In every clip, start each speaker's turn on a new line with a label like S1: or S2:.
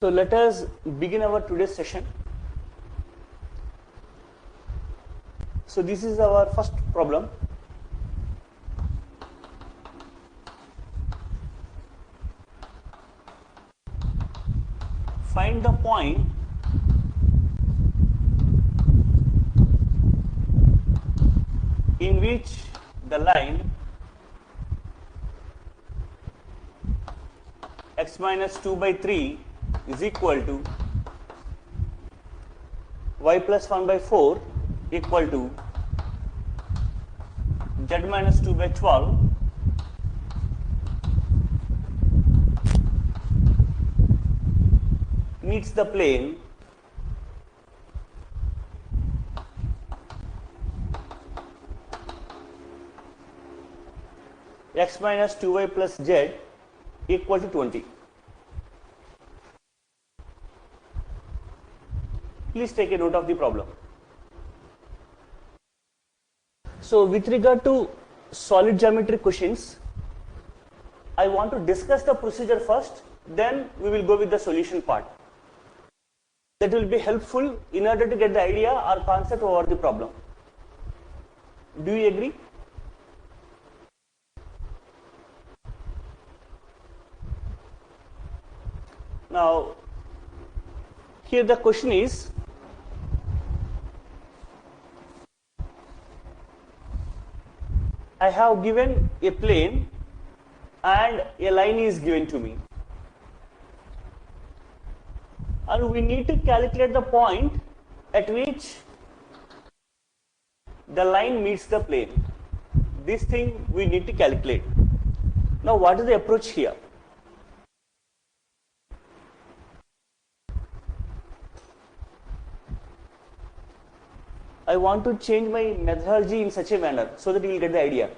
S1: So let us begin our today's session. So this is our first problem. Find the point in which the line x minus 2 by 3 is equal to y plus 1 by 4 equal to z minus 2 by 12 meets the plane x minus 2y plus z equal to 20. Please take a note of the problem. So with regard to solid geometry questions, I want to discuss the procedure first, then we will go with the solution part. That will be helpful in order to get the idea or concept over the problem. Do you agree? Now, here the question is, I have given a plane and a line is given to me. And we need to calculate the point at which the line meets the plane. This thing we need to calculate. Now, what is the approach here? I want to change my methodology in such a manner so that you will get the idea.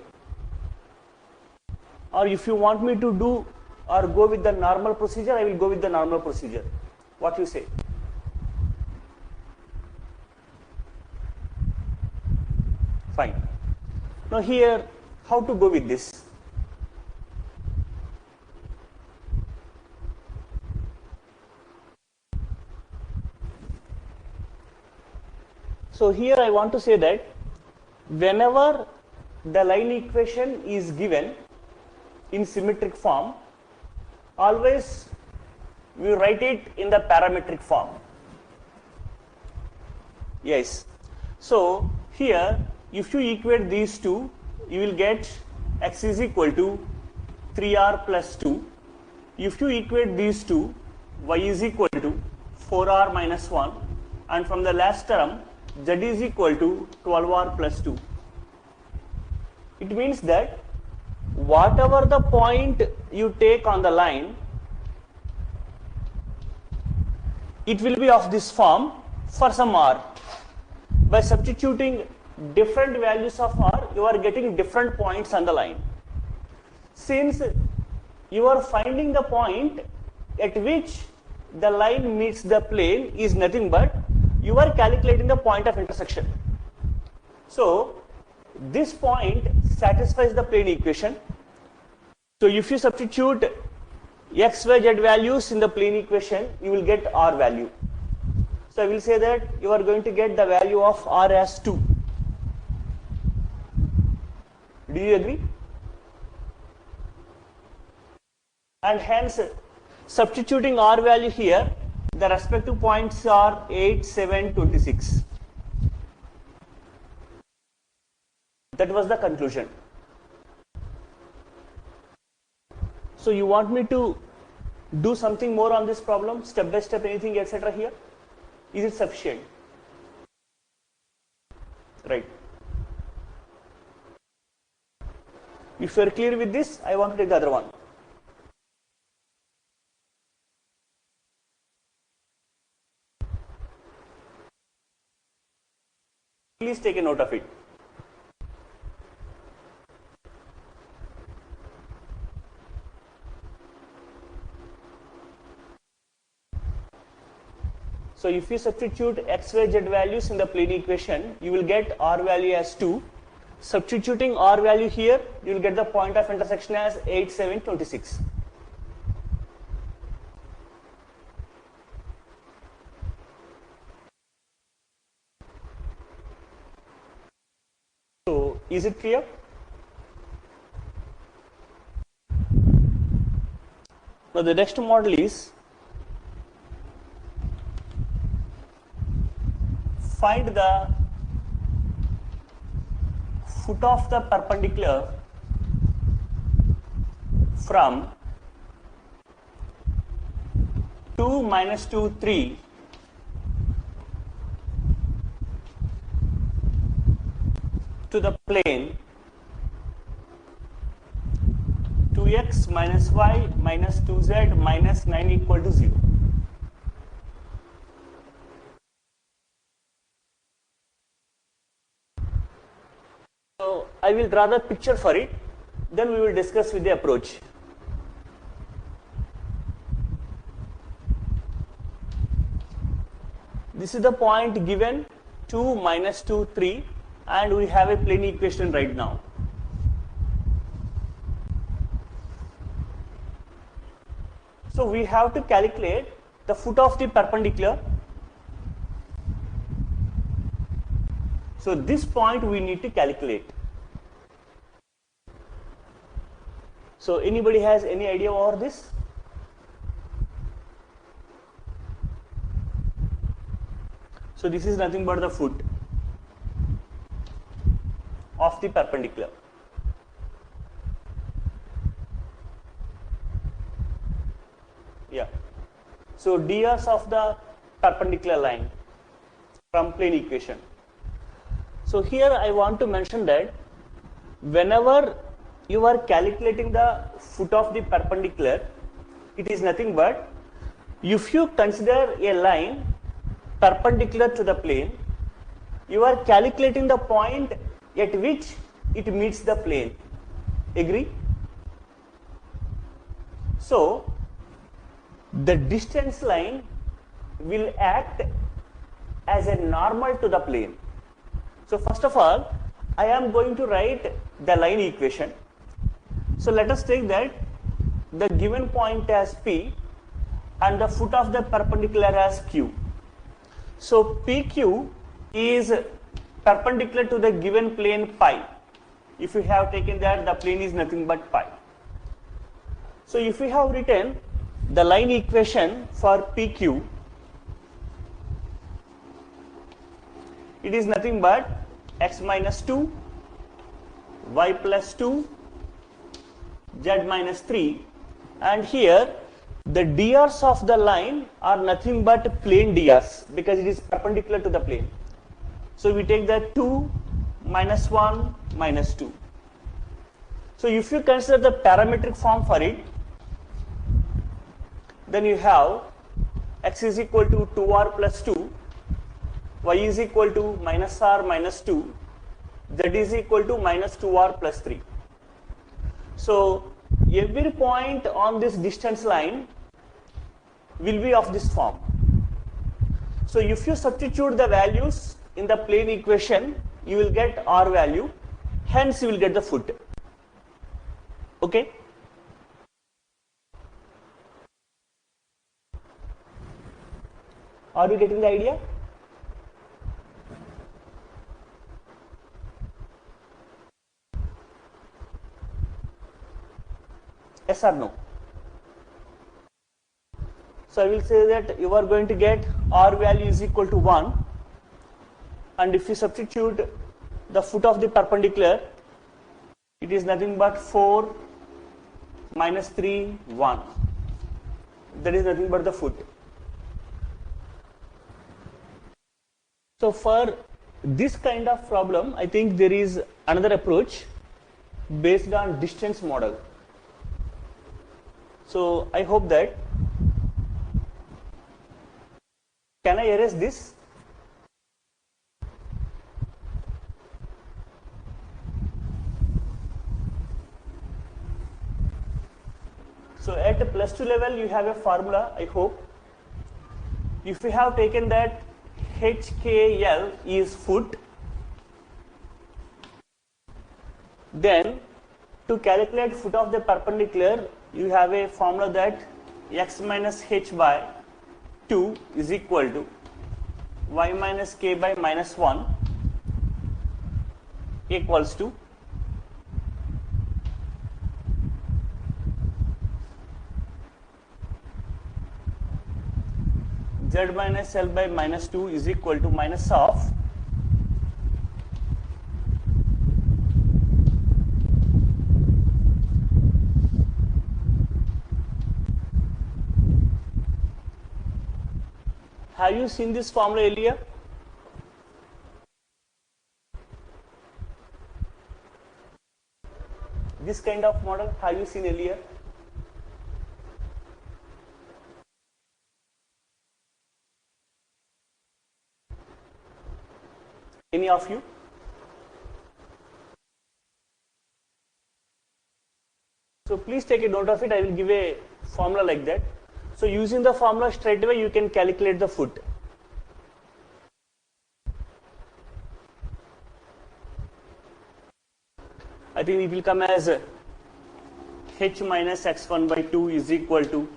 S1: Or if you want me to do or go with the normal procedure, I will go with the normal procedure. What you say? Fine. Now here, how to go with this? So here I want to say that whenever the line equation is given in symmetric form, always we write it in the parametric form. Yes. So here, if you equate these two, you will get x is equal to 3r plus 2. If you equate these two, y is equal to 4r minus 1, and from the last term, z is equal to 12r plus 2. It means that whatever the point you take on the line, it will be of this form for some r. By substituting different values of r, you are getting different points on the line. Since you are finding the point at which the line meets the plane is nothing but you are calculating the point of intersection. So this point satisfies the plane equation. So if you substitute x, y, z values in the plane equation, you will get r value. So I will say that you are going to get the value of r as 2. Do you agree? And hence, substituting r value here, the respective points are 8, 7, 26. That was the conclusion. So you want me to do something more on this problem, step by step, anything, etc. here? Is it sufficient? Right. If you are clear with this, I want to take the other one. Please take a note of it. So if you substitute x, y, z values in the plane equation, you will get r value as 2. Substituting r value here, you will get the point of intersection as 8, 7, 26. Is it clear? Now the next model is find the foot of the perpendicular from 2, minus 2, 3 to the plane 2x minus y minus 2z minus 9 equal to 0. So I will draw the picture for it, then we will discuss with the approach. This is the point given 2, minus 2, 3, and we have a plane equation right now. So we have to calculate the foot of the perpendicular. So this point we need to calculate. So anybody has any idea over this? So this is nothing but the foot of the perpendicular. Yeah. So drs of the perpendicular line from plane equation. So here I want to mention that whenever you are calculating the foot of the perpendicular, it is nothing but if you consider a line perpendicular to the plane, you are calculating the point at which it meets the plane. Agree? So the distance line will act as a normal to the plane. So first of all, I am going to write the line equation. So let us take that the given point as P and the foot of the perpendicular as Q. So PQ is perpendicular to the given plane pi. If you have taken that, the plane is nothing but pi. So if we have written the line equation for PQ, it is nothing but x minus 2, y plus 2, z minus 3, and here the drs of the line are nothing but plane drs because it is perpendicular to the plane. So we take that 2 minus 1 minus 2. So if you consider the parametric form for it, then you have x is equal to 2r plus 2, y is equal to minus r minus 2, z is equal to minus 2r plus 3. So every point on this distance line will be of this form. So if you substitute the values in the plane equation, you will get r value, hence you will get the foot. Okay? Are you getting the idea? Yes or no? So I will say that you are going to get r value is equal to 1, and if you substitute the foot of the perpendicular, it is nothing but 4 minus 3, 1. That is nothing but the foot. So for this kind of problem, I think there is another approach based on distance model. So I hope that, can I erase this? So at the plus 2 level you have a formula, I hope. If you have taken that HKL is foot, then to calculate foot of the perpendicular, you have a formula that x minus h by 2 is equal to y minus k by minus 1 equals to z minus L by minus 2 is equal to minus of have you seen this formula earlier? This kind of model, have you seen earlier? Any of you? So please take a note of it. I will give a formula like that. So using the formula straight away you can calculate the foot. I think it will come as h minus x1 by 2 is equal to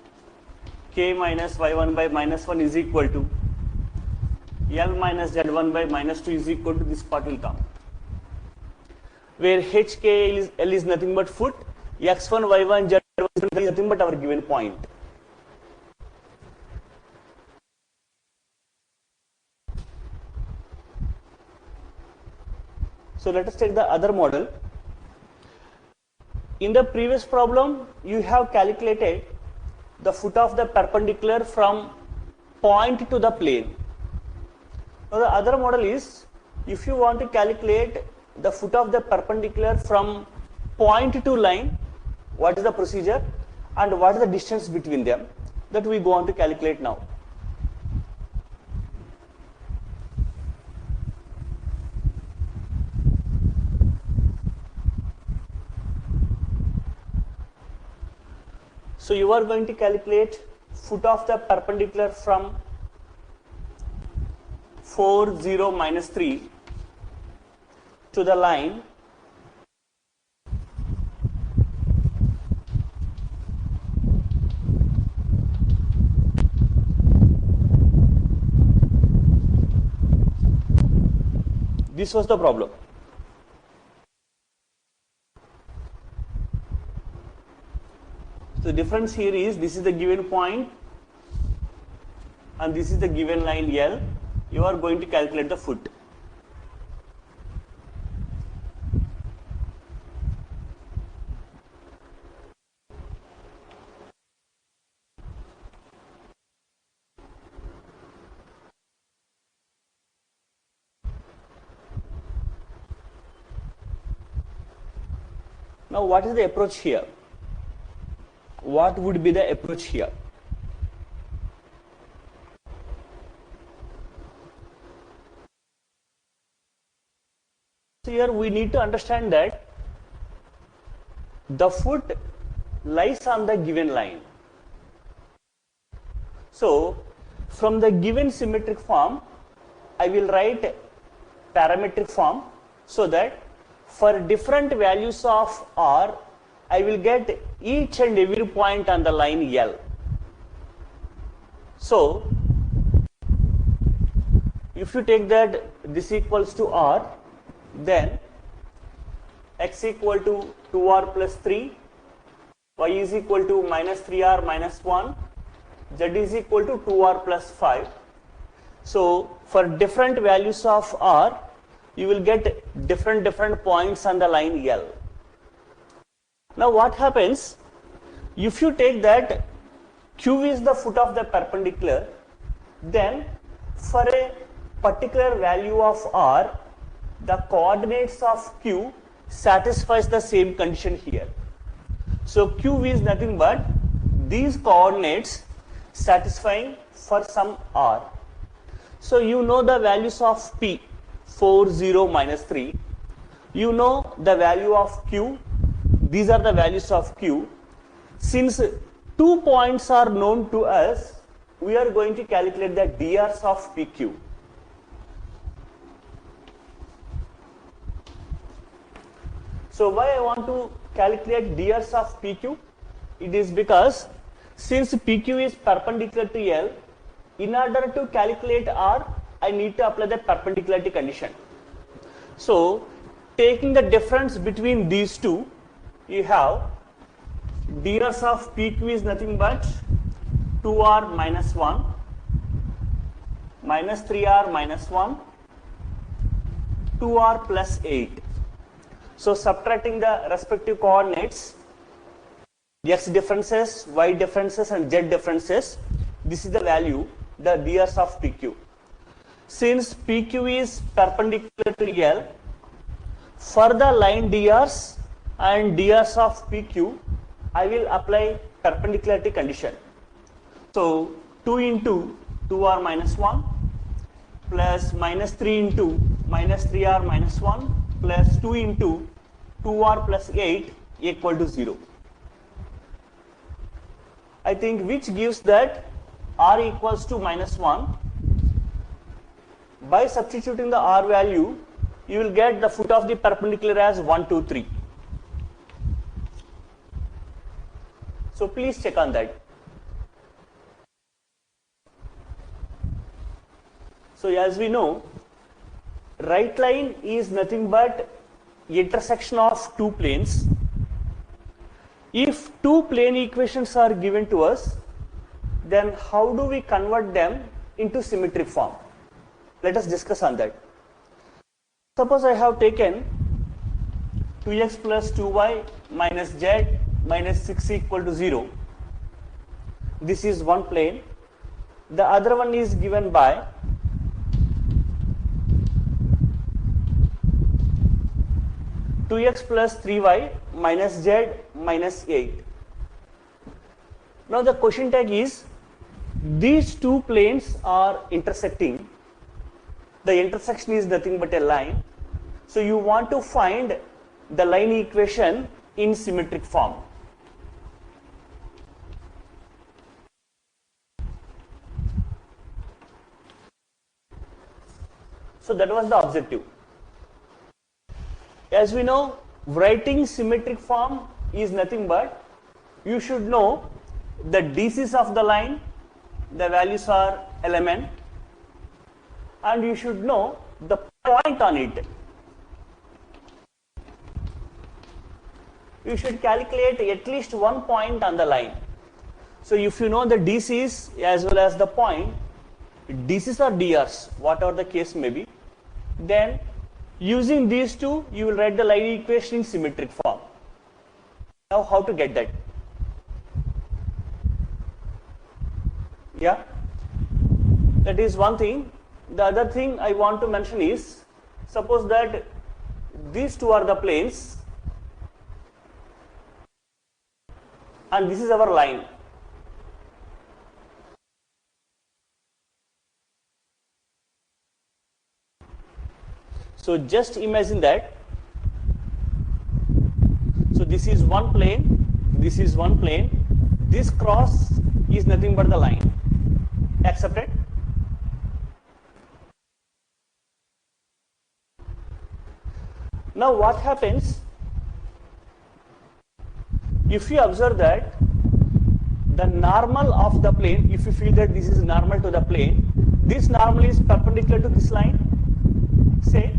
S1: k minus y1 by minus 1 is equal to L minus z1 by minus 2 is equal to this part will come, where h, k, L is nothing but foot, x1, y1, z1 is nothing but our given point. So let us take the other model. In the previous problem, you have calculated the foot of the perpendicular from point to the plane. Now the other model is, if you want to calculate the foot of the perpendicular from point to line, what is the procedure and what is the distance between them, that we go on to calculate now. So you are going to calculate foot of the perpendicular from 4, 0, minus 3 to the line this was the problem. So the difference here is, this is the given point and this is the given line L. You are going to calculate the foot. Now what is the approach here? What would be the approach here? So here we need to understand that the foot lies on the given line. So from the given symmetric form, I will write parametric form, so that for different values of R, I will get each and every point on the line L. So if you take that this equals to R, then x equal to 2r plus 3, y is equal to minus 3r minus 1, z is equal to 2r plus 5. So for different values of R, you will get different points on the line L. Now what happens, if you take that Q is the foot of the perpendicular, then for a particular value of R, the coordinates of Q satisfies the same condition here. So Q is nothing but these coordinates satisfying for some R. So you know the values of P, 4, 0, minus 3. You know the value of Q. These are the values of Q. Since 2 points are known to us, we are going to calculate the drs of PQ. So why I want to calculate drs of PQ? It is because since PQ is perpendicular to L, in order to calculate R, I need to apply the perpendicularity condition. So taking the difference between these two, you have drs of PQ is nothing but 2r minus 1 minus 3r minus 1, 2r plus 8. So subtracting the respective coordinates, x differences, y differences and z differences, this is the value, the drs of PQ. Since PQ is perpendicular to L, for the line drs and drs of PQ, I will apply perpendicularity condition. So 2 into 2r minus 1 plus minus 3 into minus 3r minus 1 plus 2 into 2r plus 8 equal to 0. I think which gives that r equals to minus 1. By substituting the r value, you will get the foot of the perpendicular as 1, 2, 3. So please check on that. So as we know, right line is nothing but intersection of two planes. If two plane equations are given to us, then how do we convert them into symmetric form? Let us discuss on that. Suppose I have taken 2x plus 2y minus z minus 6 equal to 0. This is one plane. The other one is given by 2x plus 3y minus z minus 8. Now the question tag is, these two planes are intersecting. The intersection is nothing but a line. So you want to find the line equation in symmetric form. So that was the objective. As we know, writing symmetric form is nothing but you should know the DCs of the line, the values are Lmn, and you should know the point on it. You should calculate at least one point on the line. So if you know the DCs as well as the point, DCs or DRs, whatever the case may be, then using these two, you will write the line equation in symmetric form. Now, how to get that? Yeah, that is one thing. The other thing I want to mention is, suppose that these two are the planes, and this is our line. So just imagine that. So this is one plane, this is one plane, this cross is nothing but the line. Accepted? Now what happens if you observe that the normal of the plane, if you feel that this is normal to the plane, this normal is perpendicular to this line, say.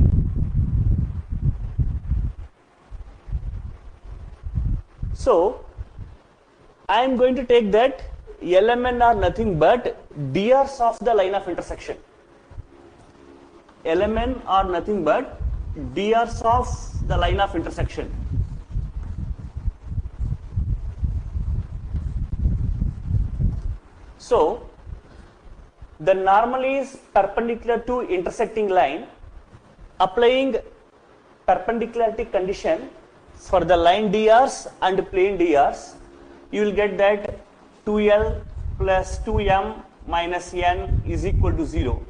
S1: So I am going to take that Lmn are nothing but drs of the line of intersection. Lmn are nothing but drs of the line of intersection. So the normal is perpendicular to intersecting line. Applying perpendicularity condition for the line drs and plane drs, you will get that 2l plus 2m minus n is equal to 0.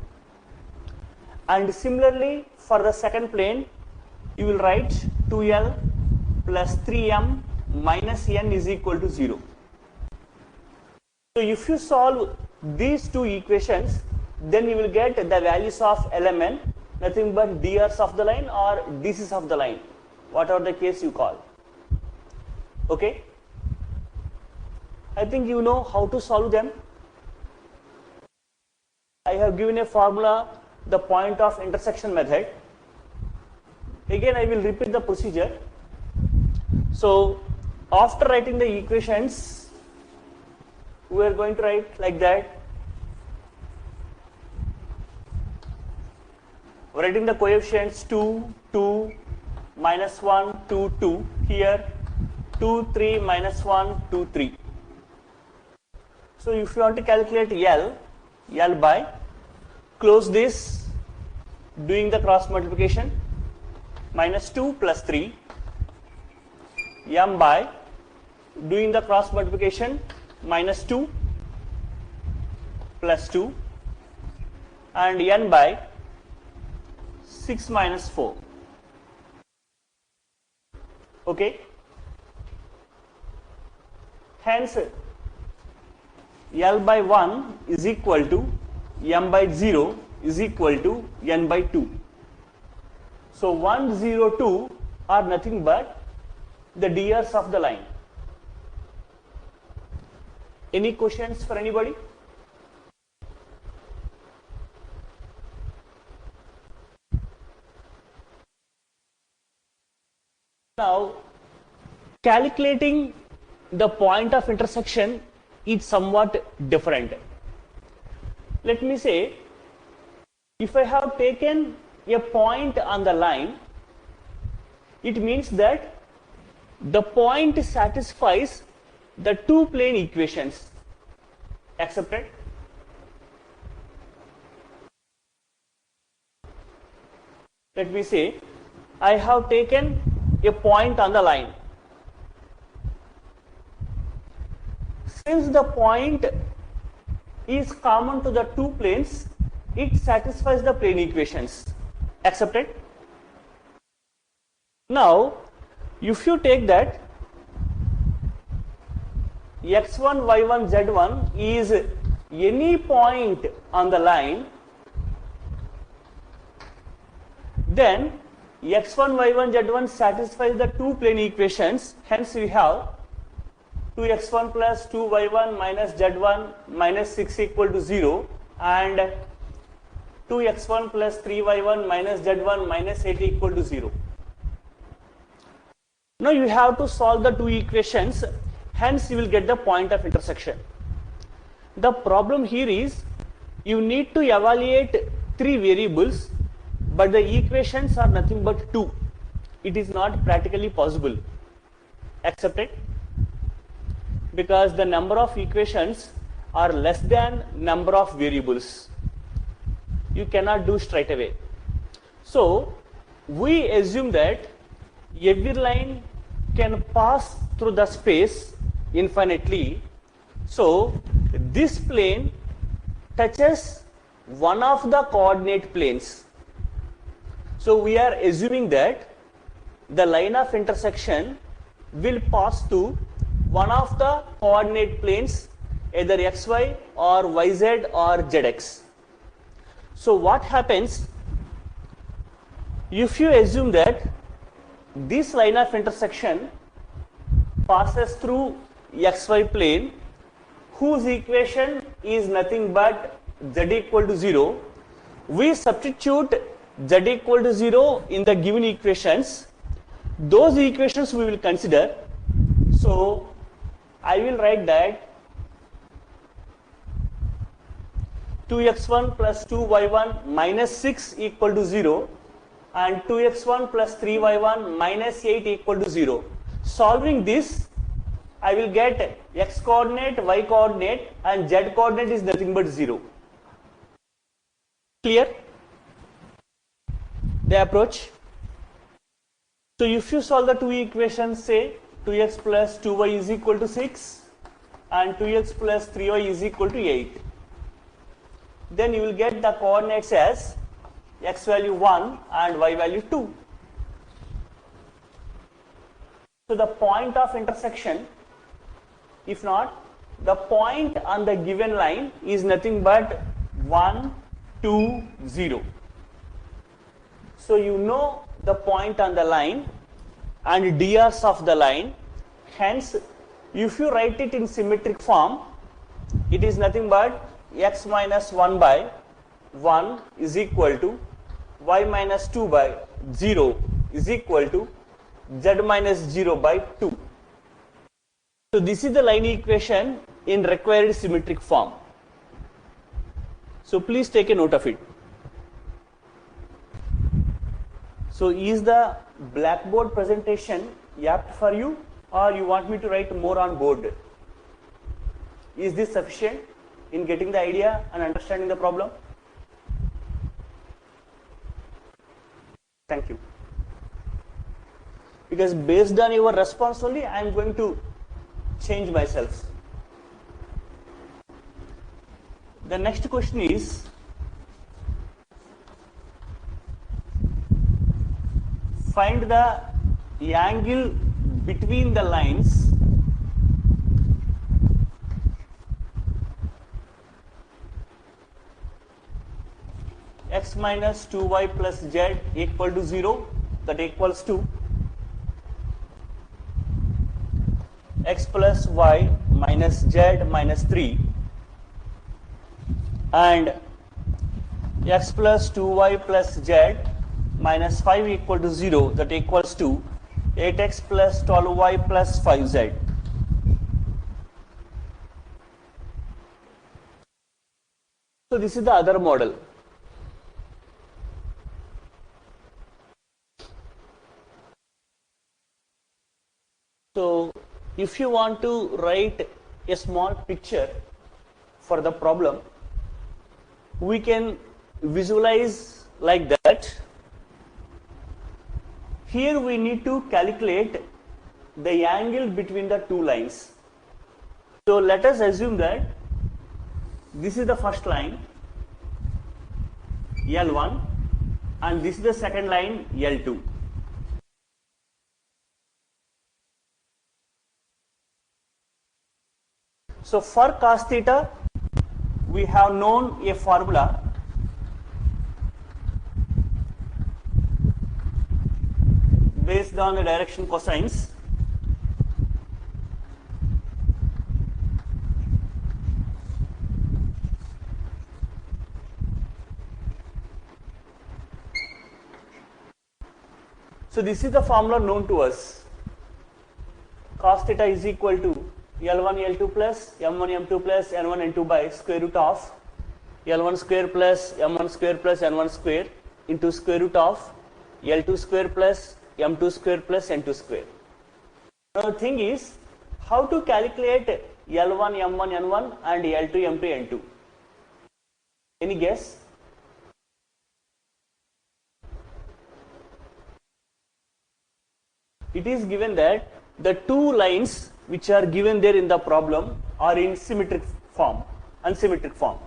S1: And similarly, for the second plane, you will write 2l plus 3m minus n is equal to 0. So if you solve these two equations, then you will get the values of Lmn, nothing but drs of the line or dCs of the line, whatever the case you call. Okay? I think you know how to solve them. I have given a formula, the point of intersection method. Again, I will repeat the procedure. So after writing the equations, we are going to write like that. writing the coefficients 2, 2, minus 1, 2, 2. Here 2, 3, minus 1, 2, 3. So if you want to calculate L by, close this, doing the cross multiplication, minus 2 plus 3, M by, doing the cross multiplication, minus 2 plus 2, and N by 6 minus 4. Okay. Hence, L by 1 is equal to M by 0 is equal to N by 2. So 1, 0, 2 are nothing but the drs of the line. Any questions for anybody? Now, calculating the point of intersection is somewhat different. Let me say, if I have taken a point on the line, it means that the point satisfies the two plane equations. Accepted? Let me say, I have taken a point on the line. Since the point is common to the two planes, it satisfies the plane equations. Accepted? Now, if you take that x1, y1, z1 is any point on the line, then x1, y1, z1 satisfies the two plane equations. Hence, we have 2x1 plus 2y1 minus z1 minus 6 equal to 0, and 2x1 plus 3y1 minus z1 minus 8 equal to 0. Now you have to solve the two equations, hence you will get the point of intersection. The problem here is you need to evaluate three variables, but the equations are nothing but two. It is not practically possible. Accepted? Because the number of equations are less than number of variables. You cannot do straight away. So we assume that every line can pass through the space infinitely. So this plane touches one of the coordinate planes. So we are assuming that the line of intersection will pass through one of the coordinate planes, either xy or yz or zx. So what happens if you assume that this line of intersection passes through xy plane, whose equation is nothing but z equal to 0. We substitute z equal to 0 in the given equations. Those equations we will consider. So I will write that 2x1 plus 2y1 minus 6 equal to 0, and 2x1 plus 3y1 minus 8 equal to 0. Solving this, I will get x coordinate, y coordinate, and z coordinate is nothing but 0. Clear? The approach. So if you solve the two equations, say 2x plus 2y is equal to 6 and 2x plus 3y is equal to 8, then you will get the coordinates as x value 1 and y value 2. So the point of intersection, if not, the point on the given line is nothing but 1, 2, 0. So you know the point on the line and drs of the line. Hence, if you write it in symmetric form, it is nothing but x minus 1 by 1 is equal to y minus 2 by 0 is equal to z minus 0 by 2. So this is the line equation in required symmetric form. So please take a note of it. So is the blackboard presentation apt for you, or you want me to write more on board? Is this sufficient in getting the idea and understanding the problem? Thank you. Because based on your response only, I am going to change myself. The next question is, find the angle between the lines x minus 2y plus z equal to 0, that equals to x plus y minus z minus 3 and x plus 2y plus z minus 5 equal to 0, that equals to 8x plus 12y plus 5z. So this is the other model. So if you want to write a small picture for the problem, we can visualize like that. Here we need to calculate the angle between the two lines. So let us assume that this is the first line L1 and this is the second line L2. So for cos theta, we have known a formula based on the direction cosines. So this is the formula known to us. Cos theta is equal to L1 L2 plus M1 M2 plus N1 N2 by square root of L1 square plus M1 square plus N1 square into square root of L2 square plus M2 square plus N2 square. Now the thing is, how to calculate L1 M1 N1 and L2 M2 N2? Any guess? It is given that the two lines which are given there in the problem are in symmetric form, unsymmetric form.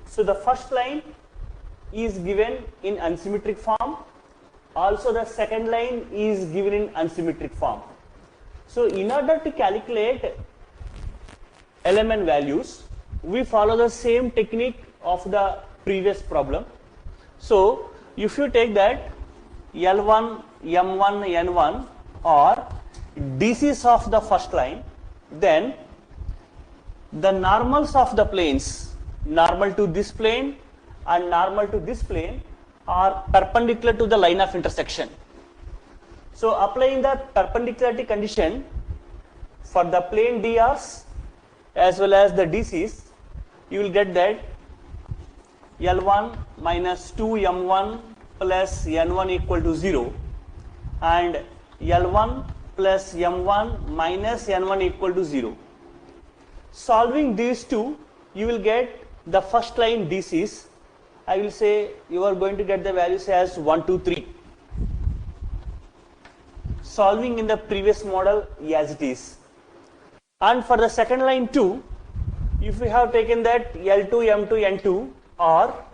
S1: So the first line is given in unsymmetric form, also the second line is given in unsymmetric form. So in order to calculate element values, we follow the same technique of the previous problem. So if you take that L1, M1, N1 are DCs of the first line, then the normals of the planes, normal to this plane and normal to this plane, are perpendicular to the line of intersection. So applying the perpendicularity condition for the plane DRs as well as the DCs, you will get that L1 minus 2M1 plus N1 equal to 0 and L1 plus M1 minus N1 equal to 0. Solving these two, you will get the first line DCs. I will say you are going to get the values as 1, 2, 3. Solving in the previous model as it is. And for the second line too, if we have taken that L2, M2, N2 or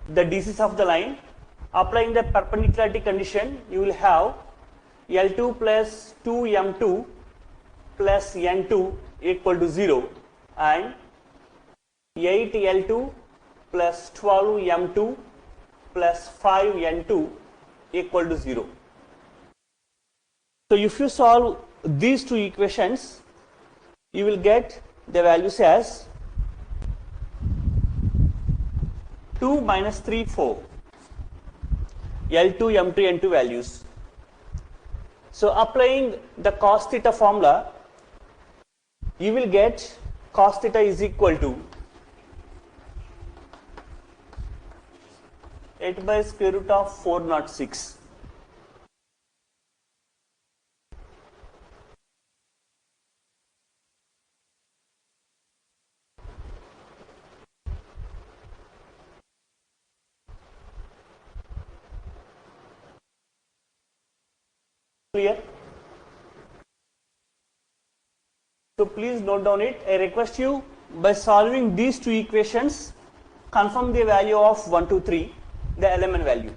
S1: the DCs of the line, applying the perpendicularity condition, you will have L2 plus 2M2 plus N2 equal to 0 and 8L2 plus 12M2 plus 5N2 equal to 0. So if you solve these two equations, you will get the values as 2 minus 3, 4. L2, M2, N2 values. So applying the cos theta formula, you will get cos theta is equal to 8 by square root of 406. Clear? So please note down it. I request you, by solving these two equations, confirm the value of 1, 2, 3, the element value.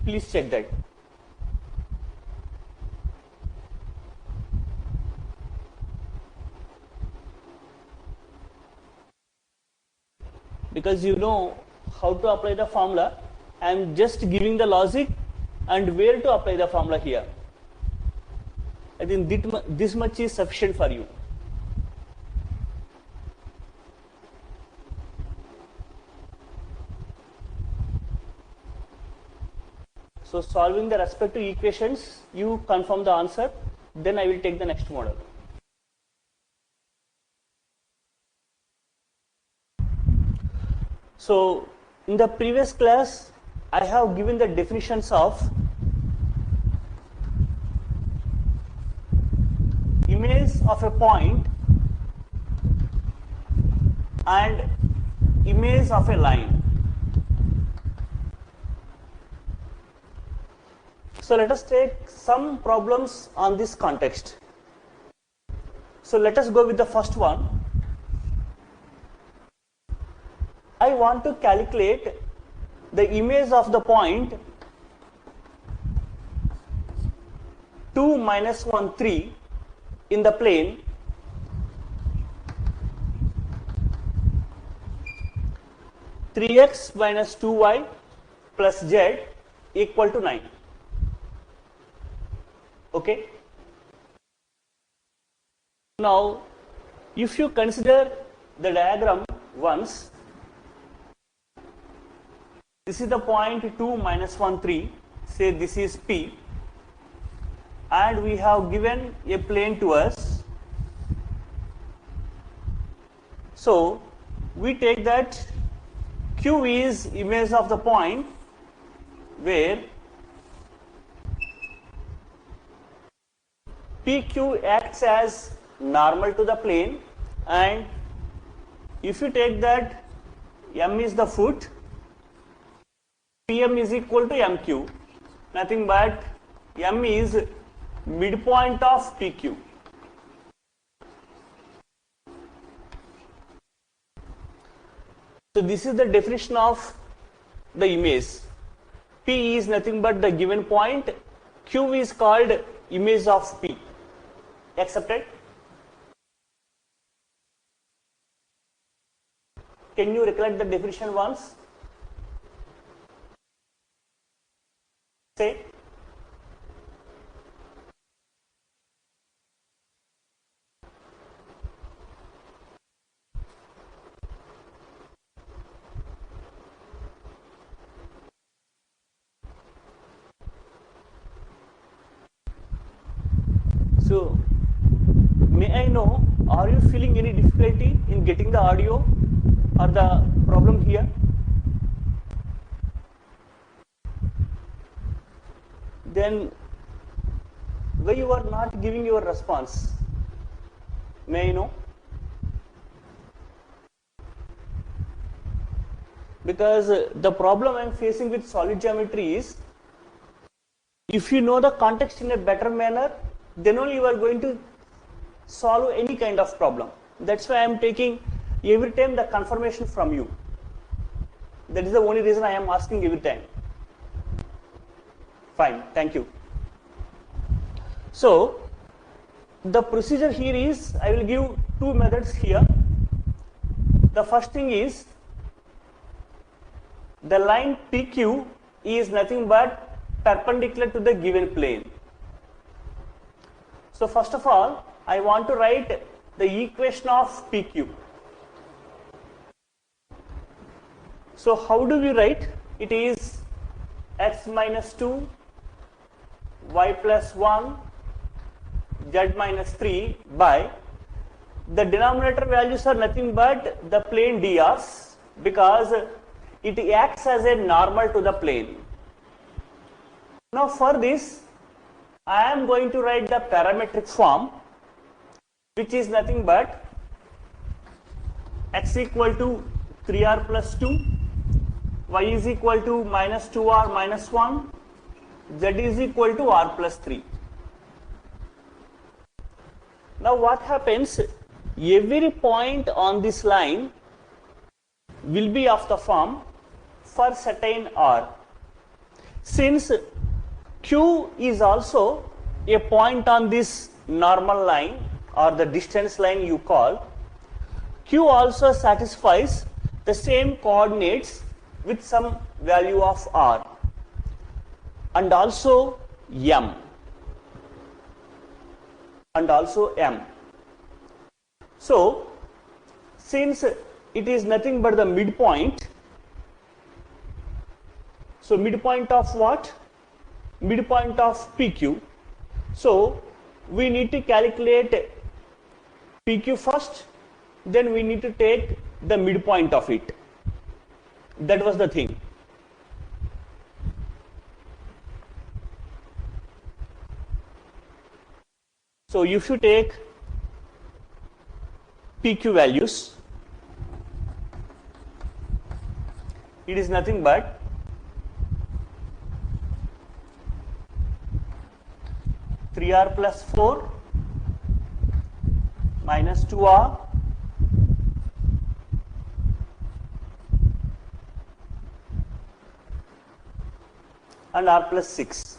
S1: Please check that. Because you know how to apply the formula, I am just giving the logic and where to apply the formula here. I think this much is sufficient for you. So solving the respective equations, you confirm the answer, then I will take the next model. So in the previous class, I have given the definitions of image of a point and image of a line. So let us take some problems on this context. So let us go with the first one. I want to calculate the image of the point 2, -1, 3 in the plane (3x minus 2y plus z) equal to 9. Okay. Now, if you consider the diagram once, this is the point 2, -1, 3, say this is P, and we have given a plane to us. So we take that Q is image of the point where PQ acts as normal to the plane, and if you take that M is the foot, PM is equal to MQ, nothing but M is midpoint of PQ. So this is the definition of the image. P is nothing but the given point, Q is called image of P. Accepted? Can you recollect the definition once? Say. So, may I know, are you feeling any difficulty in getting the audio or the problem here? Then why you are not giving your response? May I know? Because the problem I am facing with solid geometry is, if you know the context in a better manner, then only you are going to solve any kind of problem. That's why I am taking every time the confirmation from you. That is the only reason I am asking every time. Fine, thank you. So the procedure here is, I will give two methods here. The first thing is, the line PQ is nothing but perpendicular to the given plane. So first of all, I want to write the equation of PQ. So how do we write? It is x minus 2, y plus 1, z minus 3 by the denominator values are nothing but the plane drs, because it acts as a normal to the plane. Now for this I am going to write the parametric form, which is nothing but x equal to 3r plus 2, y is equal to minus 2r minus 1, z is equal to r plus 3. Now what happens, every point on this line will be of the form for certain r. Since q is also a point on this normal line or the distance line you call, q also satisfies the same coordinates with some value of r, and also m, and also m. So since it is nothing but the midpoint, so midpoint of what? Midpoint of PQ. So we need to calculate PQ first, then we need to take the midpoint of it. That was the thing. So if you take PQ values, it is nothing but (3r plus 4 minus 2r and r plus 6).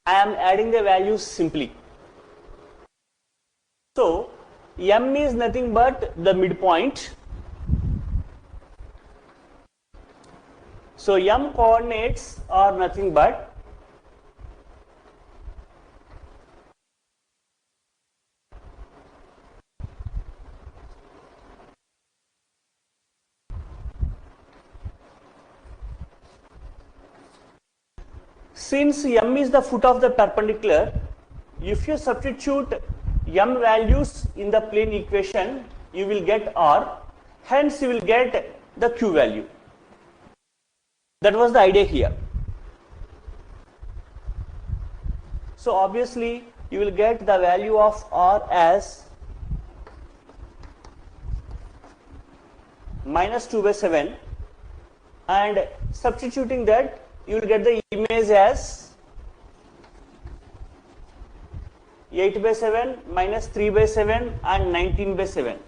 S1: I am adding the values simply. So m is nothing but the midpoint. So m coordinates are nothing but since m is the foot of the perpendicular, if you substitute m values in the plane equation, you will get r, hence you will get the q value. That was the idea here. So obviously you will get the value of r as minus 2 by 7, and substituting that you will get the image as 8 by 7 minus 3 by 7 and 19 by 7.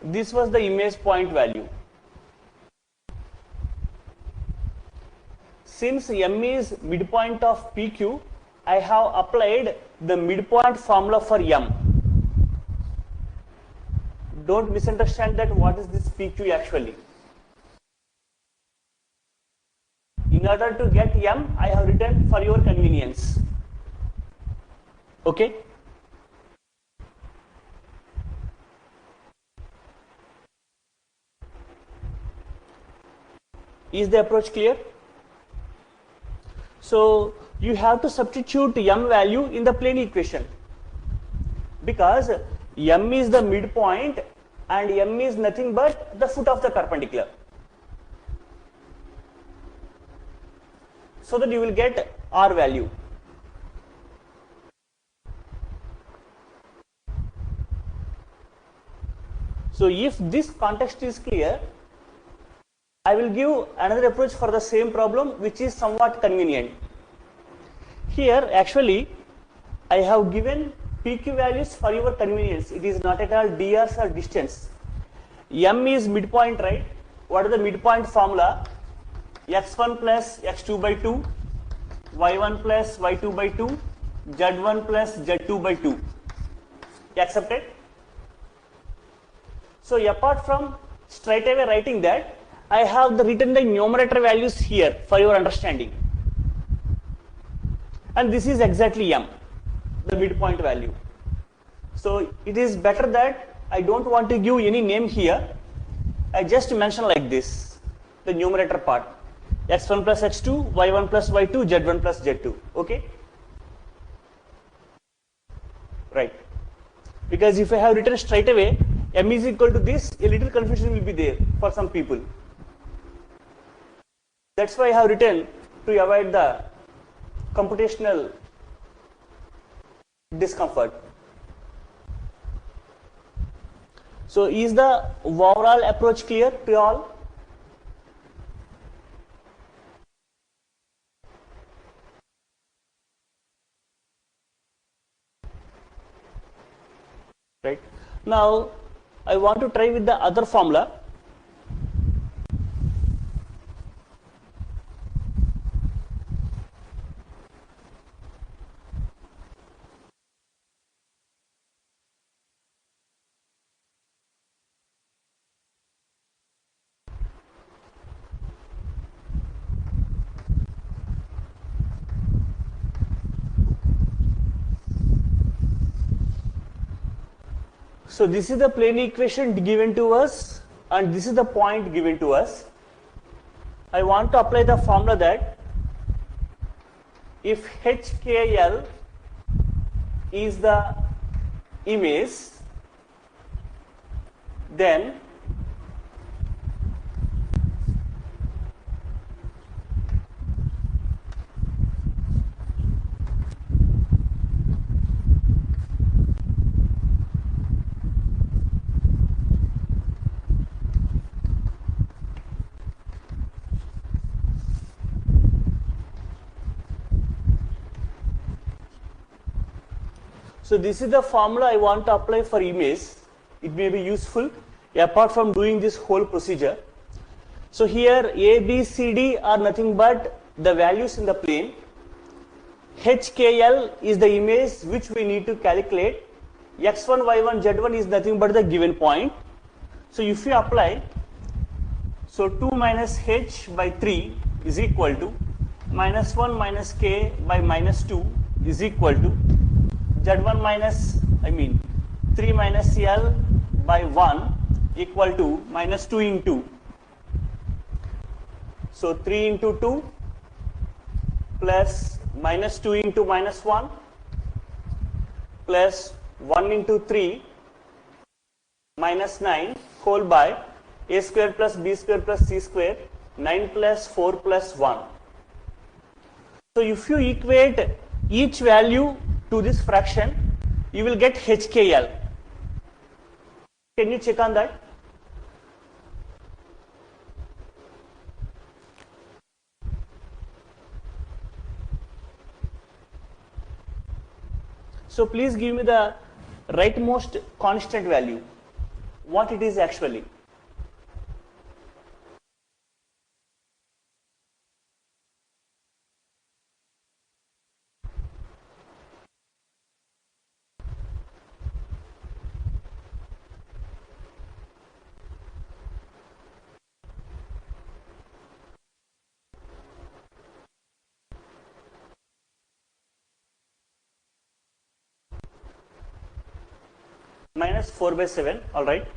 S1: This was the image point value. Since m is midpoint of PQ, I have applied the midpoint formula for m. Don't misunderstand that what is this PQ actually. In order to get m, I have written for your convenience. Okay? Is the approach clear? So you have to substitute m value in the plane equation, because m is the midpoint and m is nothing but the foot of the perpendicular. So that you will get r value. So if this context is clear, I will give another approach for the same problem, which is somewhat convenient. Here actually I have given PQ values for your convenience. It is not at all drs or distance. M is midpoint, right? What is the midpoint formula? x1 plus x2 by 2, y1 plus y2 by 2, z1 plus z2 by 2. Accepted? So apart from straight away writing that, I have written the numerator values here for your understanding. And this is exactly m, the midpoint value. So it is better that I don't want to give any name here. I just mention like this, the numerator part. x1 plus x2, y1 plus y2, z1 plus z2. Okay? Right. Because if I have written straight away, m is equal to this, a little confusion will be there for some people. That's why I have written to avoid the computational discomfort. So is the overall approach clear to all? Right. Now I want to try with the other formula. So this is the plane equation given to us and this is the point given to us. I want to apply the formula that if HKL is the image, then so this is the formula I want to apply for image. It may be useful apart from doing this whole procedure. So here A, B, C, D are nothing but the values in the plane. HKL is the image which we need to calculate. X1, Y1, Z1 is nothing but the given point. So if you apply, so 2 minus H by 3 is equal to minus 1 minus K by minus 2 is equal to Z1 minus, 3 minus L by 1 equal to minus 2 into. So 3 into 2 plus minus 2 into minus 1 plus 1 into 3 minus 9 whole by a square plus b square plus c square, 9 plus 4 plus 1. So if you equate each value to this fraction, you will get HKL. Can you check on that? So please give me the rightmost constant value, what it is actually. Minus 4 by 7, all right.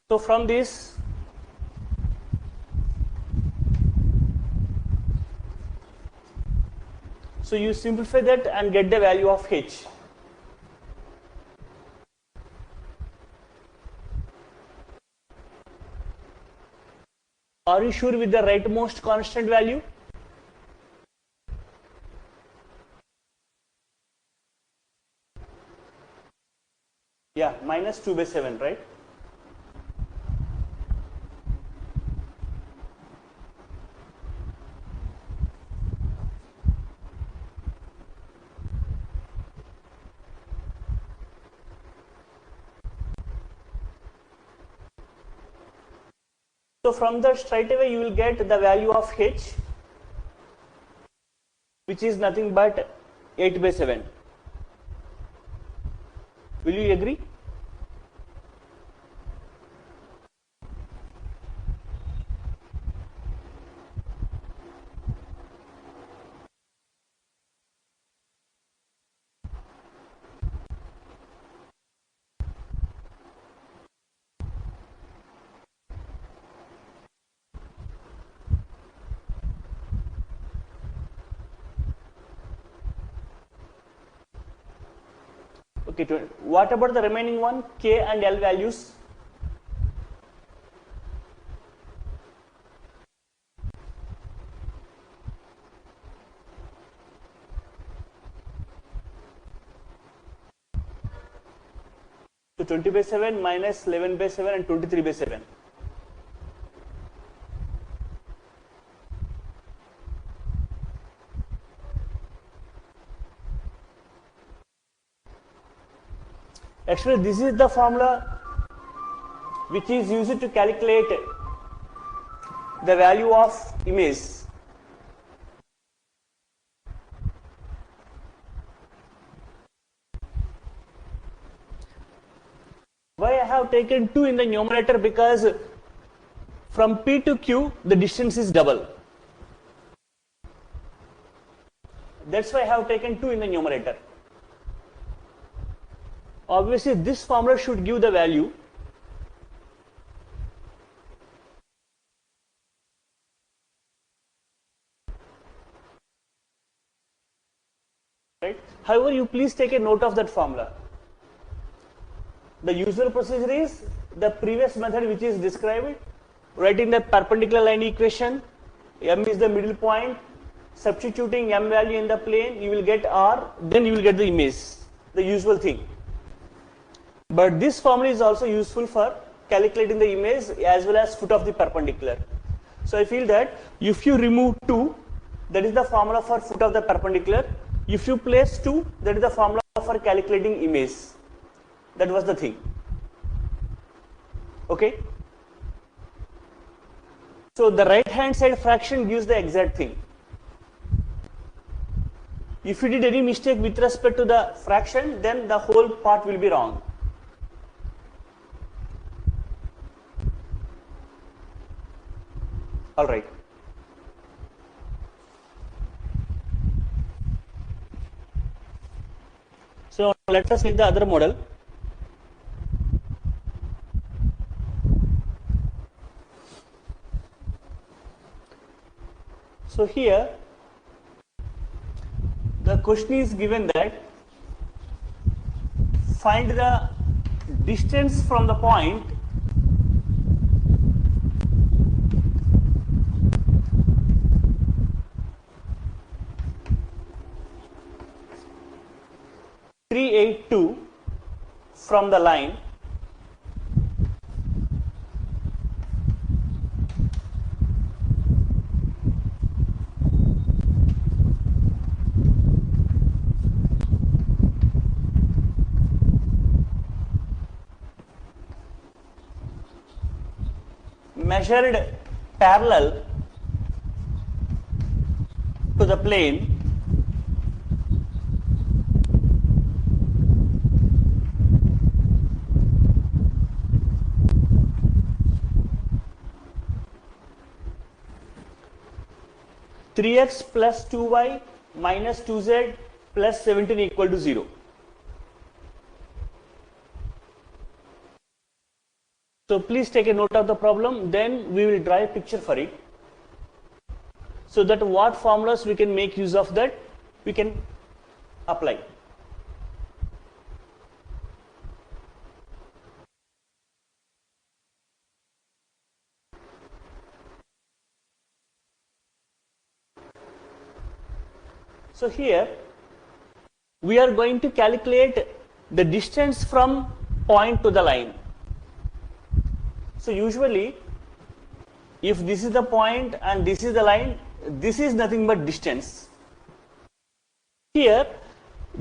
S1: So from this, so you simplify that and get the value of H. Are you sure with the rightmost constant value? Yeah, minus 2 by 7, right? So from that straight away you will get the value of H, which is nothing but 8 by 7. Will you agree? Okay, what about the remaining one, K and L values? So 20/7 minus 11/7 and 23/7. Actually, this is the formula which is used to calculate the value of image. Why I have taken 2 in the numerator? Because from P to Q the distance is double. That's why I have taken 2 in the numerator. Obviously, this formula should give the value. Right? However, you please take a note of that formula. The usual procedure is the previous method which is described, writing the perpendicular line equation, M is the middle point, substituting M value in the plane, you will get R, then you will get the image, the usual thing. But this formula is also useful for calculating the image as well as foot of the perpendicular. So I feel that if you remove 2, that is the formula for foot of the perpendicular. If you place 2, that is the formula for calculating image. That was the thing. Okay. So the right hand side fraction gives the exact thing. If you did any mistake with respect to the fraction, then the whole part will be wrong. All right. So let us take the other model. So here the question is given that find the distance from the point (382) from the line measured parallel to the plane (3x plus 2y minus 2z plus 17 equal to 0). So please take a note of the problem, then we will draw a picture for it, so that what formulas we can make use of that, we can apply. So here we are going to calculate the distance from point to the line. So usually if this is the point and this is the line, this is nothing but distance. Here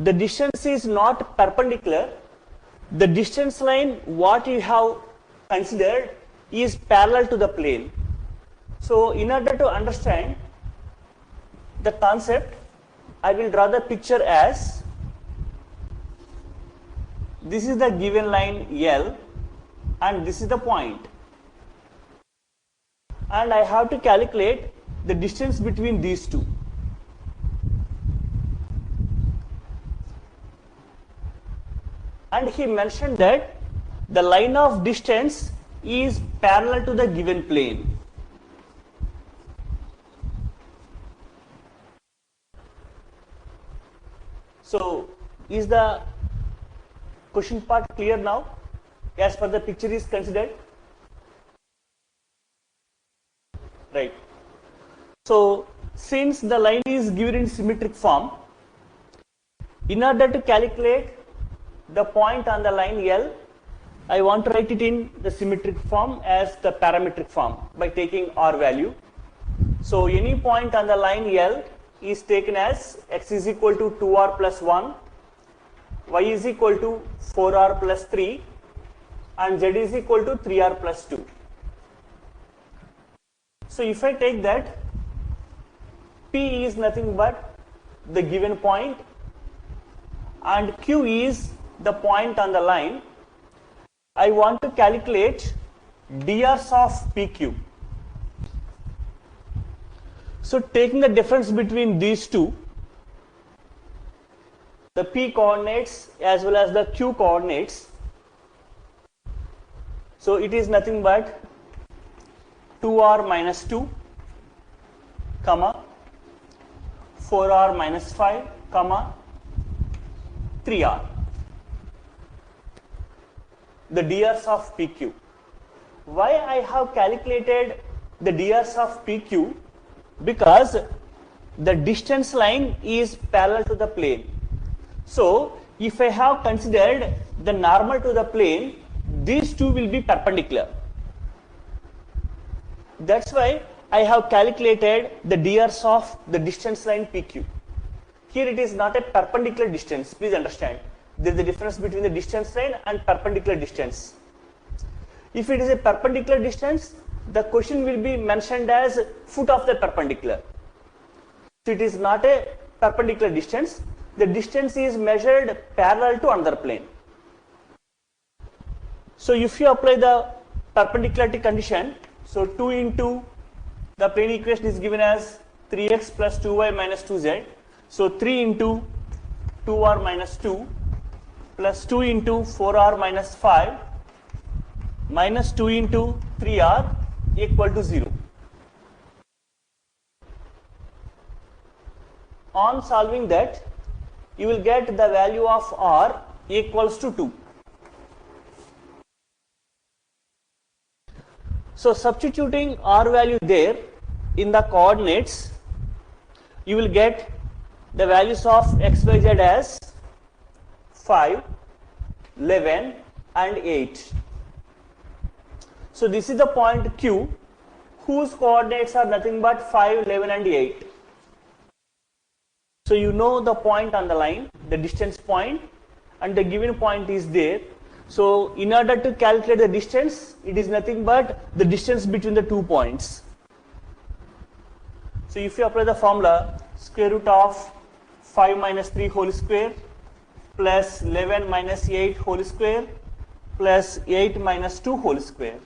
S1: the distance is not perpendicular. The distance line what you have considered is parallel to the plane. So in order to understand the concept, I will draw the picture as this is the given line L and this is the point, and I have to calculate the distance between these two. And he mentioned that the line of distance is parallel to the given plane. So, is the question part clear now, as per the picture is considered? Right. So, since the line is given in symmetric form, in order to calculate the point on the line L, I want to write it in the symmetric form as the parametric form by taking R value. So, any point on the line L is taken as x is equal to 2r plus 1, y is equal to 4r plus 3, and z is equal to 3r plus 2. So, if I take that, P is nothing but the given point and Q is the point on the line, I want to calculate drs of PQ. So, taking the difference between these two, the P coordinates as well as the Q coordinates, so it is nothing but 2r minus 2, comma 4r minus 5, comma 3r, the drs of PQ. Why I have calculated the drs of PQ? Because the distance line is parallel to the plane. So, if I have considered the normal to the plane, these two will be perpendicular. That's why I have calculated the drs of the distance line PQ. Here it is not a perpendicular distance, please understand. There is a difference between the distance line and perpendicular distance. If it is a perpendicular distance, the question will be mentioned as foot of the perpendicular. So it is not a perpendicular distance, the distance is measured parallel to another plane. So if you apply the perpendicularity condition, so 2 into the plane equation is given as 3x plus 2y minus 2z. So 3 into 2r minus 2 plus 2 into 4r minus 5 minus 2 into 3r equal to 0. On solving that, you will get the value of r equals to 2. So substituting r value there in the coordinates, you will get the values of x, y, z as 5, 11 and 8. So this is the point Q, whose coordinates are nothing but 5, 11 and 8. So you know the point on the line, the distance point, and the given point is there. So in order to calculate the distance, it is nothing but the distance between the 2 points. So if you apply the formula, square root of 5 minus 3 whole square plus 11 minus 8 whole square plus 8 minus 2 whole square.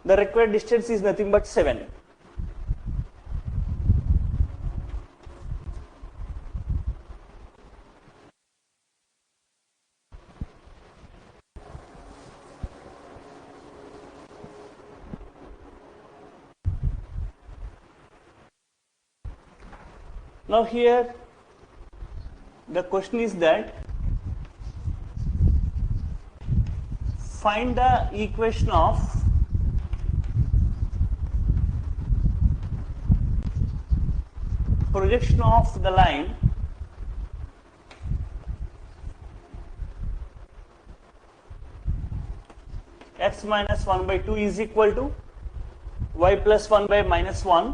S1: The required distance is nothing but 7. Now here the question is that find the equation of projection of the line x minus 1 by 2 is equal to y plus 1 by minus 1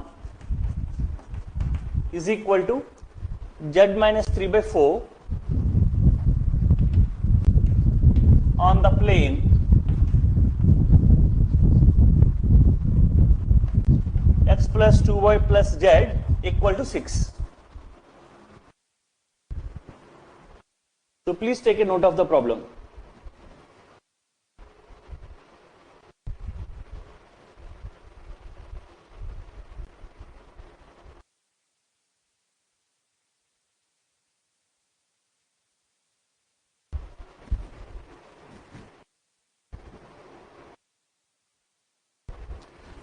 S1: is equal to z minus 3 by 4 on the plane x plus 2y plus z equal to 6. So please take a note of the problem.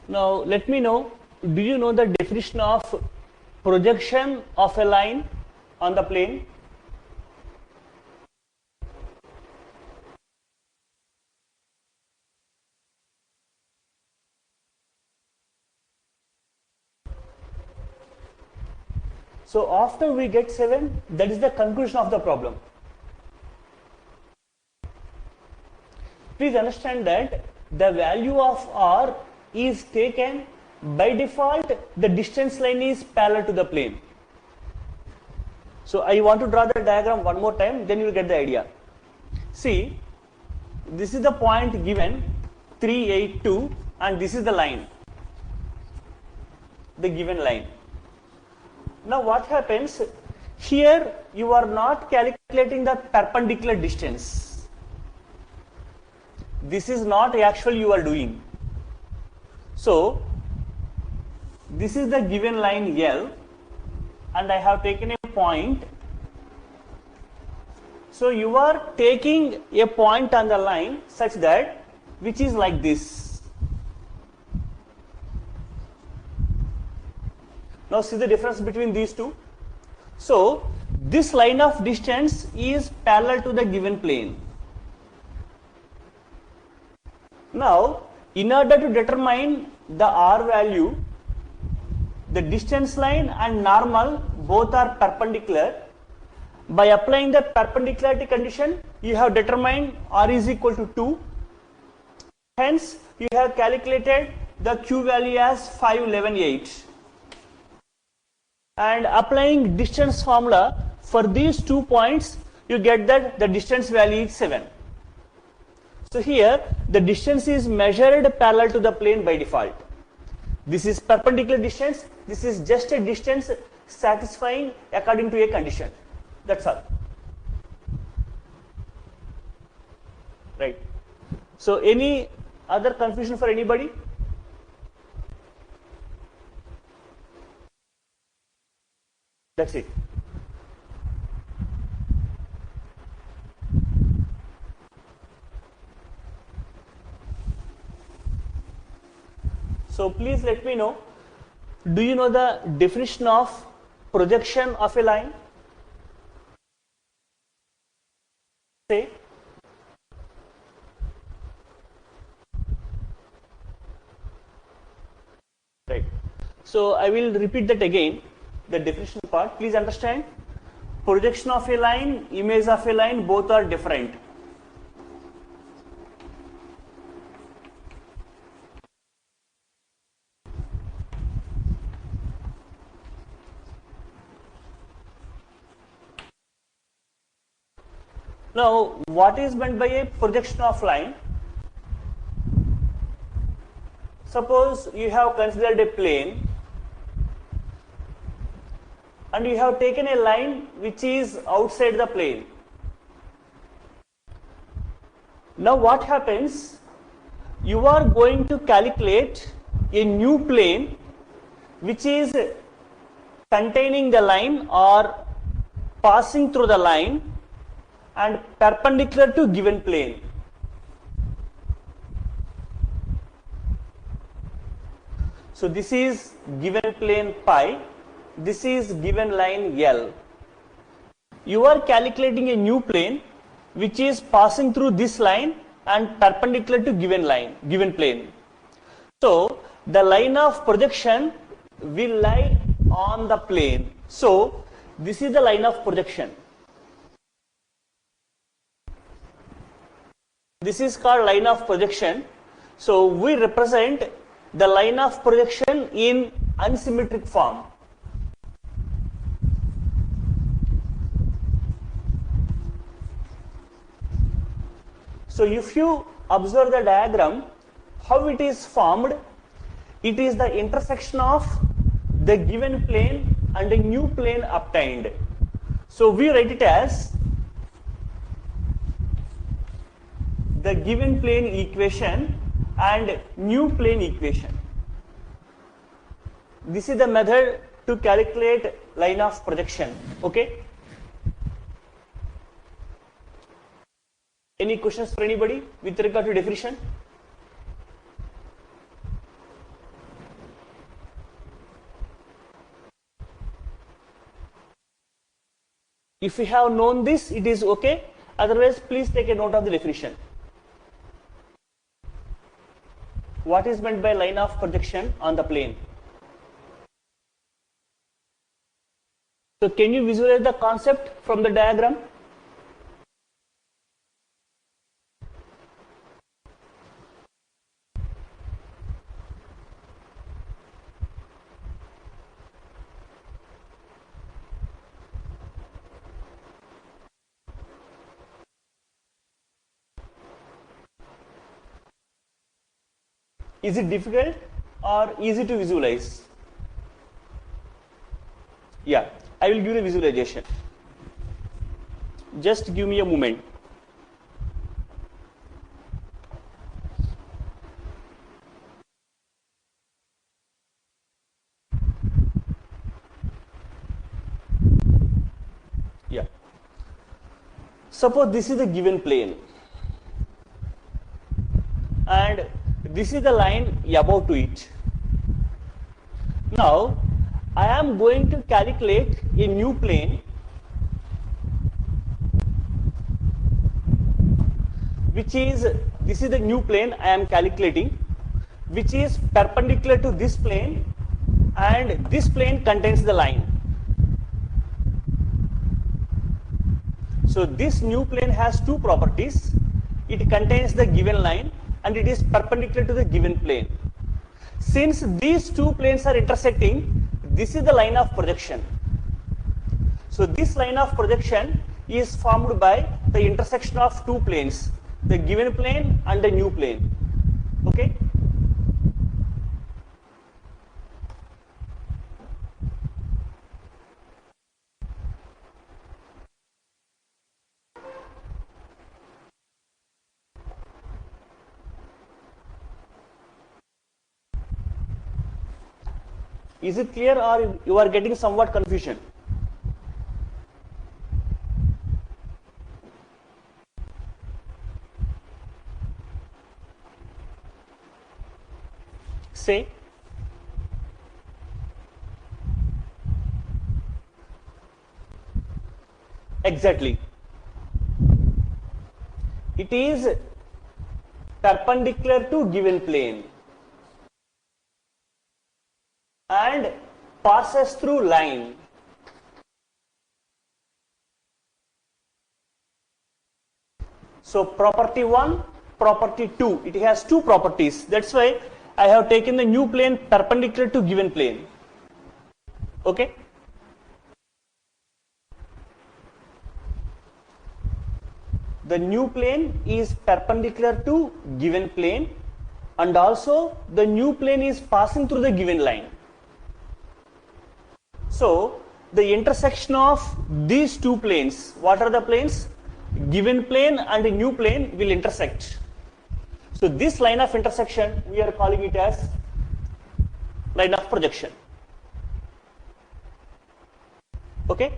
S1: Now let me know, do you know the definition of projection of a line on the plane? So after we get 7, that is the conclusion of the problem. Please understand that the value of r is taken by default, the distance line is parallel to the plane. So I want to draw the diagram one more time, then you will get the idea. See, this is the point given 3, 8, 2, and this is the line, the given line. Now what happens here, you are not calculating the perpendicular distance. This is not actual you are doing. So this is the given line L, and I have taken a point. So you are taking a point on the line such that, which is like this. Now see the difference between these two. So this line of distance is parallel to the given plane. Now in order to determine the r value, the distance line and normal both are perpendicular. By applying the perpendicularity condition, you have determined r is equal to 2. Hence you have calculated the q value as 511.8. And applying distance formula for these 2 points, you get that the distance value is 7. So here the distance is measured parallel to the plane by default. This is perpendicular distance, this is just a distance satisfying according to a condition. That's all. Right. So any other confusion for anybody? That's it. So please let me know, do you know the definition of projection of a line? Say. Right. So I will repeat that again, the definition part. Please understand, projection of a line, image of a line, both are different. Now, what is meant by a projection of line? Suppose you have considered a plane and you have taken a line which is outside the plane. Now what happens? You are going to calculate a new plane which is containing the line or passing through the line and perpendicular to given plane. So this is given plane pi, this is given line L. You are calculating a new plane which is passing through this line and perpendicular to given plane. So the line of projection will lie on the plane. So this is the line of projection. This is called line of projection. So we represent the line of projection in unsymmetric form. So if you observe the diagram, how it is formed, it is the intersection of the given plane and a new plane obtained. So we write it as the given plane equation and new plane equation. This is the method to calculate line of projection. Okay. Any questions for anybody with regard to definition? If you have known this, it is okay. Otherwise, please take a note of the definition. What is meant by line of projection on the plane? So, can you visualize the concept from the diagram? Is it difficult or easy to visualize? Yeah, I will give the visualization. Just give me a moment. Yeah. Suppose this is the given plane and this is the line above to it. Now, I am going to calculate a new plane which is, this is the new plane I am calculating, which is perpendicular to this plane, and this plane contains the line. So, this new plane has two properties. It contains the given line and it is perpendicular to the given plane. Since these two planes are intersecting, this is the line of projection. So this line of projection is formed by the intersection of two planes, the given plane and the new plane. Okay? Is it clear or you are getting somewhat confusion? Say. Exactly. It is perpendicular to given plane and passes through line. So property 1, property 2, it has two properties. That's why I have taken the new plane perpendicular to given plane. Okay? The new plane is perpendicular to given plane and also the new plane is passing through the given line. So the intersection of these two planes, what are the planes? Given plane and new plane will intersect. So this line of intersection, we are calling it as line of projection. Okay?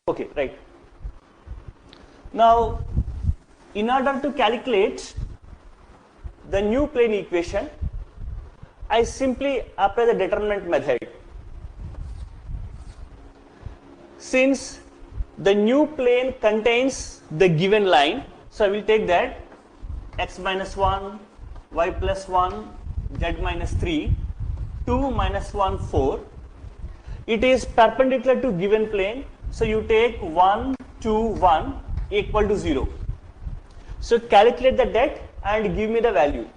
S1: Okay, right. Now, in order to calculate the new plane equation, I simply apply the determinant method. Since the new plane contains the given line, so I will take that x minus 1, y plus 1, z minus 3, 2 minus 1, 4. It is perpendicular to given plane, so you take 1, 2, 1 equal to 0. So calculate the det and give me the value.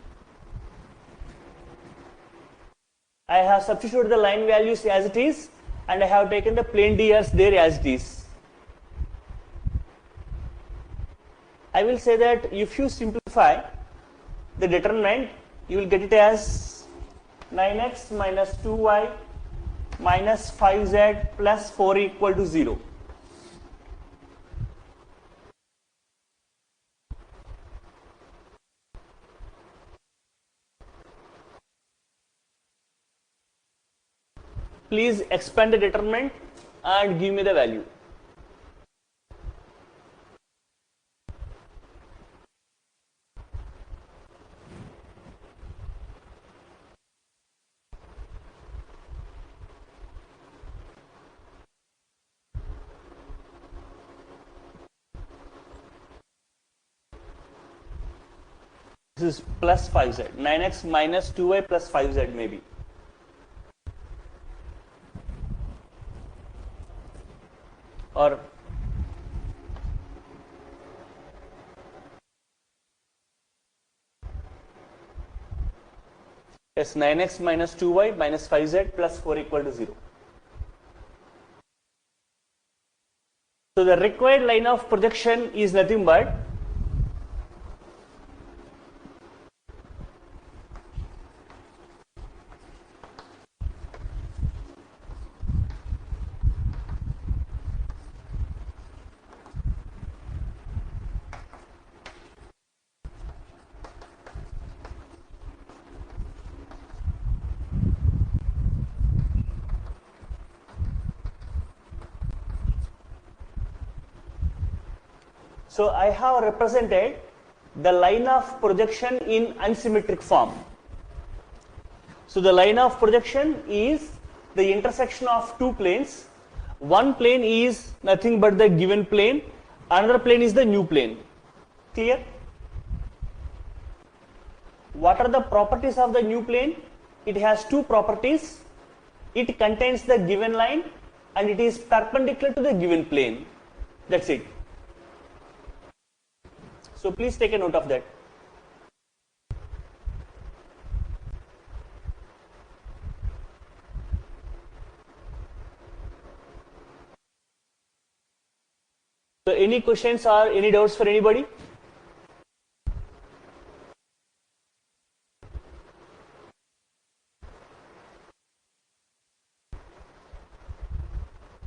S1: I have substituted the line values as it is and I have taken the plane drs there as it is. I will say that if you simplify the determinant, you will get it as 9x minus 2y minus 5z plus 4 equal to 0. please expand the determinant and give me the value. This is plus 5z, 9x minus 2y plus 5z maybe. Or yes, 9x minus 2y minus 5z plus 4 equal to 0. So the required line of projection is nothing but so I have represented the line of projection in unsymmetric form. So the line of projection is the intersection of two planes. One plane is nothing but the given plane, another plane is the new plane. Clear? What are the properties of the new plane? It has two properties. It contains the given line and it is perpendicular to the given plane. That's it. So please take a note of that. So any questions or any doubts for anybody?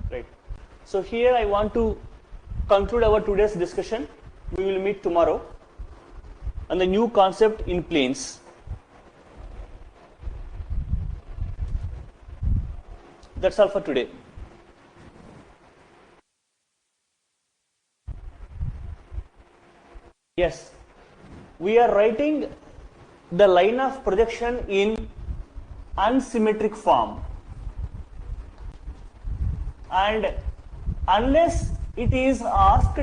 S1: Right. So here I want to conclude our today's discussion. We will meet tomorrow on the new concept in planes. That's all for today. Yes, we are writing the line of projection in unsymmetric form, and unless it is asked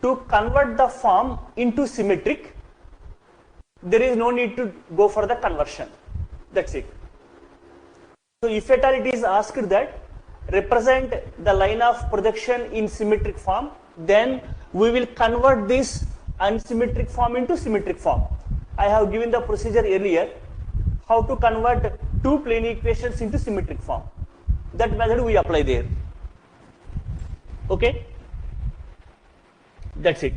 S1: to convert the form into symmetric, there is no need to go for the conversion. That's it. So if at all it is asked that represent the line of projection in symmetric form, then we will convert this unsymmetric form into symmetric form. I have given the procedure earlier how to convert two plane equations into symmetric form. That method we apply there. Okay? That's it.